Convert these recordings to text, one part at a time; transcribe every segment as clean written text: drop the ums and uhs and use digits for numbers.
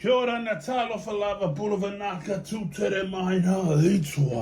Kia ora Natalo Falava Bulavanaka Tutere Maina.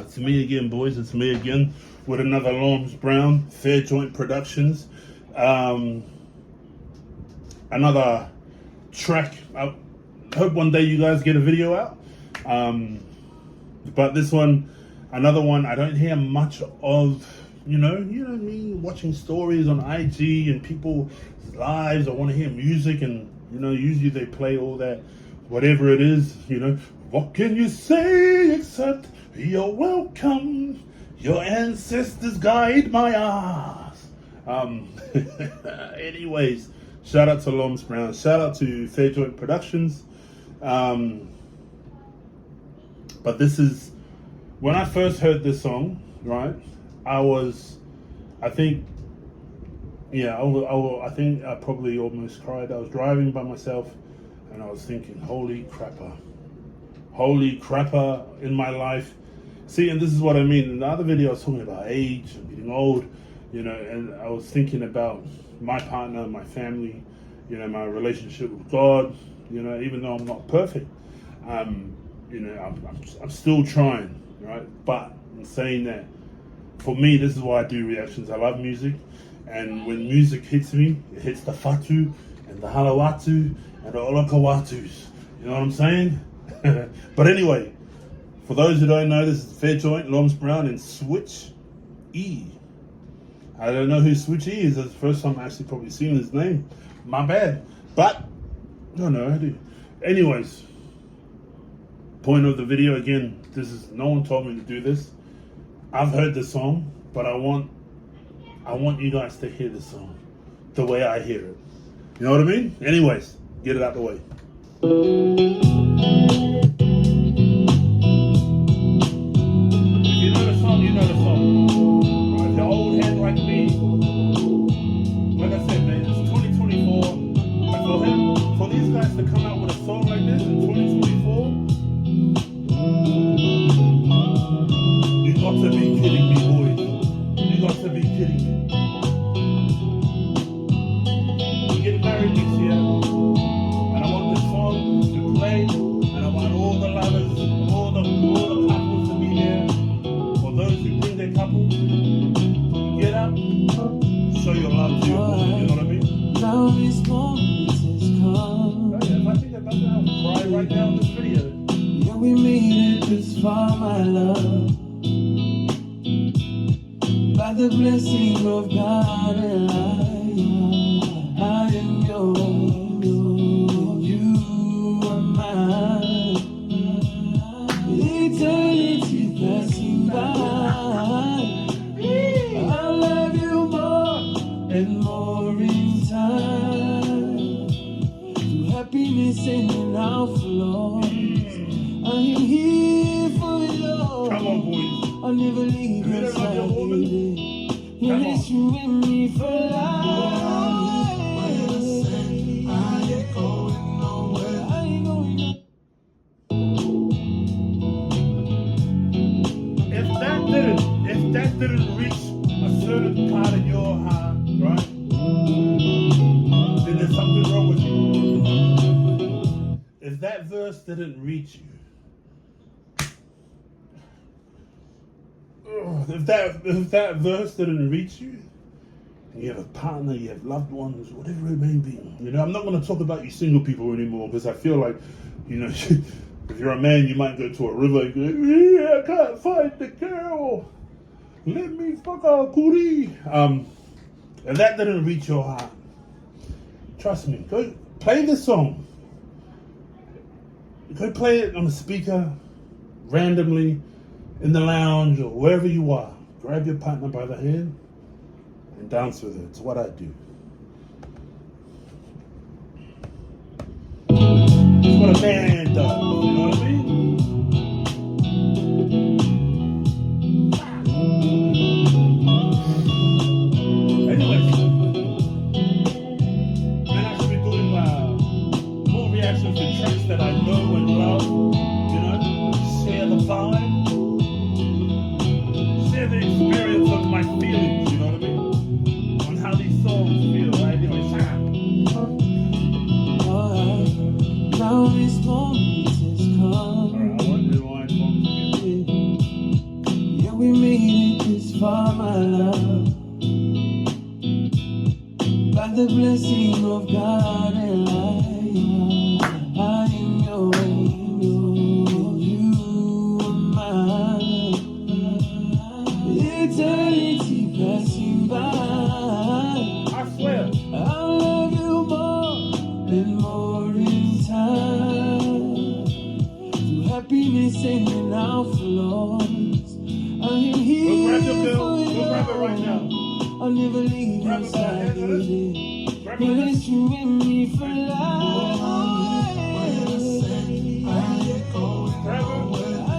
It's me again, boys. It's me again with another Lomez Brown Fair Joint Productions. Another track. I hope one day you guys get a video out. But this one, another one I don't hear much of. You know me watching stories on IG and people's lives. I want to hear music, and usually they play all that. Whatever it is, what can you say except you're welcome? Your ancestors guide my ass. Anyways, shout out to Lomez Brown. Shout out to Fair Joint Productions. But this is, when I first heard this song, right? I think I probably almost cried. I was driving by myself. And I was thinking, holy crapper in my life. See, and this is what I mean. In the other video, I was talking about age and getting old, and I was thinking about my partner, my family, my relationship with God, even though I'm not perfect, I'm still trying, right? But in saying that, for me, this is why I do reactions. I love music. And when music hits me, it hits the fatu and the halawatu and the olakowatus. You know what I'm saying? But anyway, for those who don't know, this is Fair Joint, Lomez Brown, and Switch E. I don't know who Switch E is. That's the first time I actually probably seen his name. My bad. But, I do. Anyways, point of the video, again, no one told me to do this. I've heard the song, but I want you guys to hear the song the way I hear it. You know what I mean? Anyways, get it out the way. If you know the song, you know the song. Right, if you're old head like me, like I said, man, it's 2024. And for these guys to come out with a song like this in 2024, you got to be kidding me, boys. You got to be kidding me. We're getting married this year, and I want this song to play, and I want all the lovers, all the couples to be there. For those who bring their couple, get up, show your love to your woman, you know what I mean? Now this moment has come. If I think about that, I'll cry right now in this video. Yeah, we made it this far, my love. By the blessing of God, and I am yours. You are mine. Eternity passing by. I love you more and more in time. To happiness and in our flaws. I am here for you. Come on, boys. I'll never leave You your don't love side. your woman? You'll miss you and me for life. I ain't going nowhere. I ain't going If that didn't reach a certain part of your heart, right? Then there's something wrong with you. If that verse didn't reach you, if that verse didn't reach you, and you have a partner, you have loved ones, whatever it may be, I'm not going to talk about you single people anymore, because I feel like, if you're a man, you might go to a river and go, I can't find the girl. Let me fuck our cootie. If that didn't reach your heart, trust me, go play this song. Go play it on a speaker, randomly, in the lounge or wherever you are. Grab your partner by the hand and dance with her. It's what I do. It's what a man does. You know what I mean? Anyways, man, I should be doing more reactions to tracks that I know and love. Share the vibe. The experience of my feelings, you know what I mean? On how these songs feel, right? Anyway, now this this moment has come. Alright, I won't rewind once again. Yeah, we made it this far, my love. By the blessing of God and I am your angel. You are mine. Eternity passing by. I swear. I love you more and more in time. Through happiness and in our flaws, I am here for you. Go grab it right now. I'll never leave Grab your it by the side, hand, Dennis. baby. Grab Well, it. it's you and me for life. Grab it. I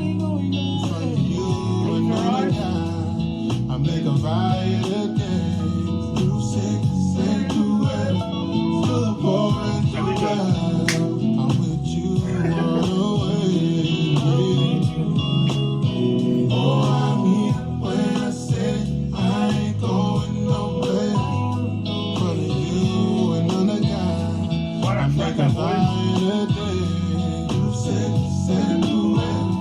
ain't going nowhere. Close your eyes. I make a riot again. Through sickness and through weather, through the poor and through wealth. I'm with you all the way. Oh, I mean when I say I ain't going nowhere. For you and none of God, What I a make a fucking voice. riot again. Through sickness and through wealth,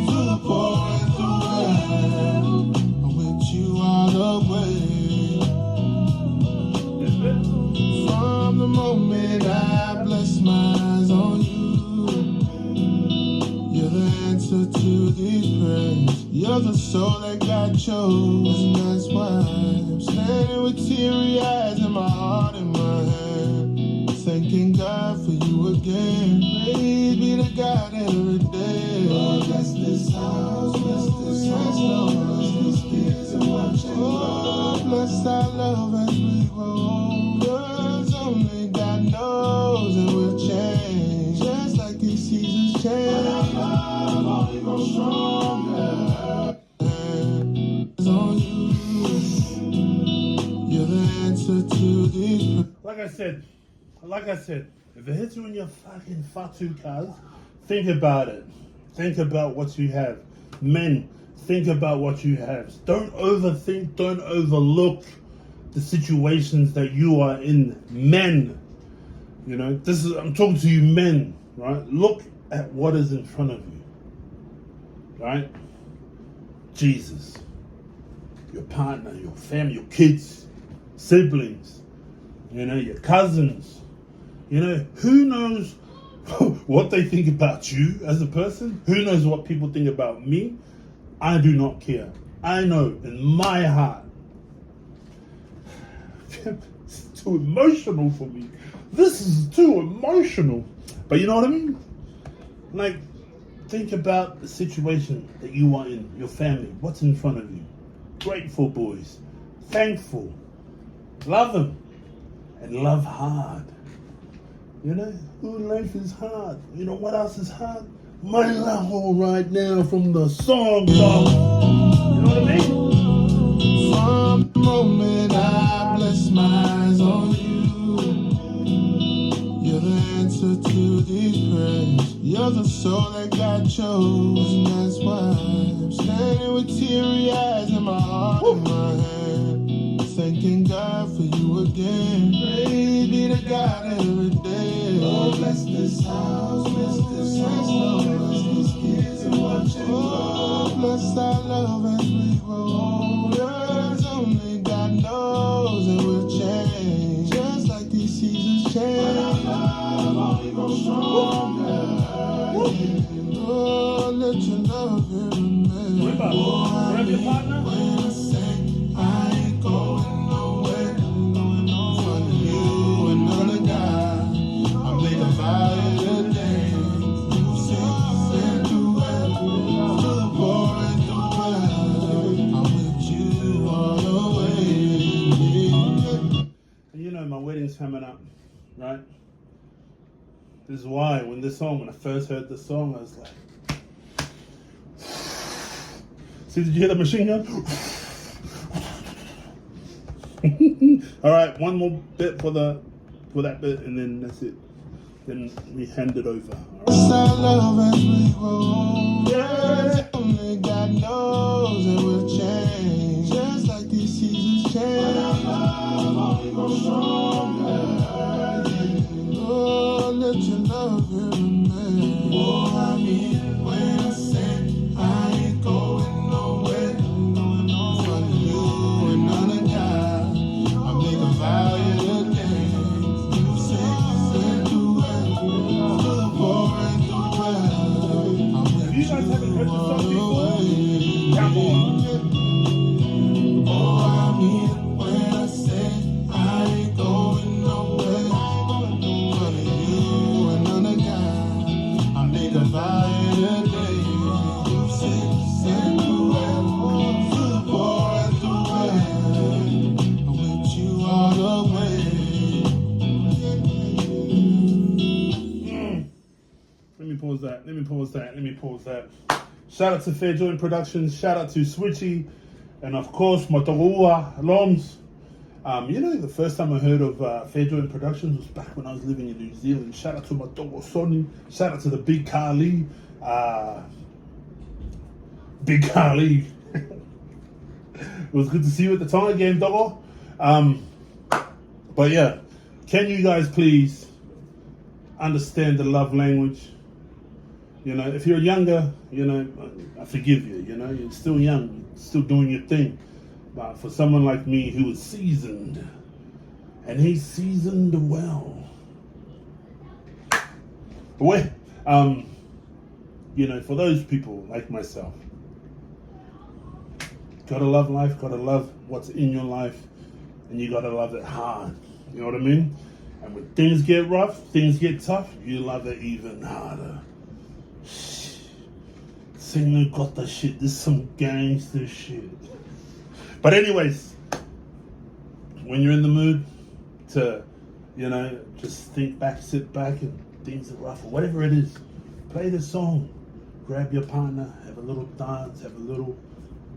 through the poor and through wealth. I'm with you all the way. From the moment I bless my eyes on you, you're the answer to these prayers. You're the soul that God chose, and that's why I'm standing with teary eyes and my heart in my hand, thanking God for you again. Praise be to God every day. Lord, bless this house, bless this house, Lord, bless these kids and watch it grow. Bless our love as we grow older. Only God knows it will change, just like these seasons change. But our love only grows stronger. It's on you. You're the answer to these. Like I said, if it hits you in your fucking fatu cuz, think about it. Think about what you have. Men, think about what you have. Don't overthink, don't overlook the situations that you are in. Men, you know, I'm talking to you men, right? Look at what is in front of you, right? Jesus, your partner, your family, your kids, siblings, you know, your cousins, you know, who knows what they think about you as a person? Who knows what people think about me? I do not care. I know in my heart. It's too emotional for me. This is too emotional. But you know what I mean? Like, think about the situation that you are in, your family, what's in front of you. Grateful, boys. Thankful. Love them. And love hard. You know, life is hard. You know what else is hard? My love right now from the song, dog. You know what I mean? From the moment I bless my eyes on you, you're the answer to these prayers. You're the soul that God chose, and that's why I'm standing with teary eyes and my heart in my hand, thanking God for you again. Praise be to God every day. Lord, bless this house, Lord, bless these kids and watch it grow. Bless our love as we grow older. Only God knows it will change, just like these seasons change. But our love only grows stronger. Oh, let your love remain. Grab your partner. When I say I ain't going nowhere, from you and none of God, I make a vow today. You say and do well, to the poor and the well. I'm with you all the way. And you know, my wedding's coming up, right? This is why when I first heard the song, I was like, see, did you hear the machine gun? All right, one more bit for that bit, and then that's it. Then we hand it over. It's our love as we grow older. Only God knows it will change, just like these seasons change. But our love only grows stronger. Oh, let your love remain. you guys haven't heard this song before, come on. Oh, I mean it when I say I ain't going nowhere. None of you and none of God. I made a vow today. Say farewell to the poor and the well. With you all the way. Let me pause that. Shout out to Fair Joint Productions. Shout out to Switchy. And of course, my tokouas, Lomez. You know, the first time I heard of Fair Joint Productions was back when I was living in New Zealand. Shout out to my toko Sonny. Shout out to the Big Carly. Big Carly. It was good to see you at the time again, Dogo. But yeah, can you guys please understand the love language? You know, if you're younger, you know, I forgive you. You know, you're still young, still doing your thing. But for someone like me who is seasoned, and he's seasoned well, you know, for those people like myself, gotta love life, gotta love what's in your life, and you gotta love it hard. You know what I mean? And when things get rough, things get tough, you love it even harder. Singer got the shit. This is some gangster shit. But anyways, when you're in the mood to, you know, just think back, sit back, and things are rough or whatever it is, play this song. Grab your partner, have a little dance, have a little,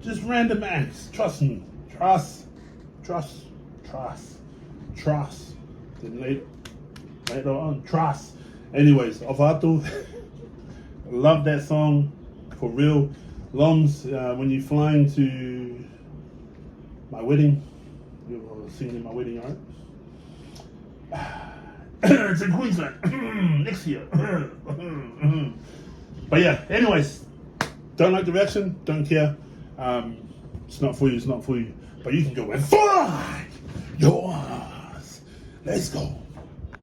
just random acts. Trust me. Trust. Then later on, trust. Anyways, Ovato. Love that song. For real. Lomez, when you're flying to my wedding, you're singing my wedding, alright? It's in Queensland. Next year. But yeah, anyways, don't like the reaction, don't care. It's not for you, it's not for you. But you can go and find yours. Let's go.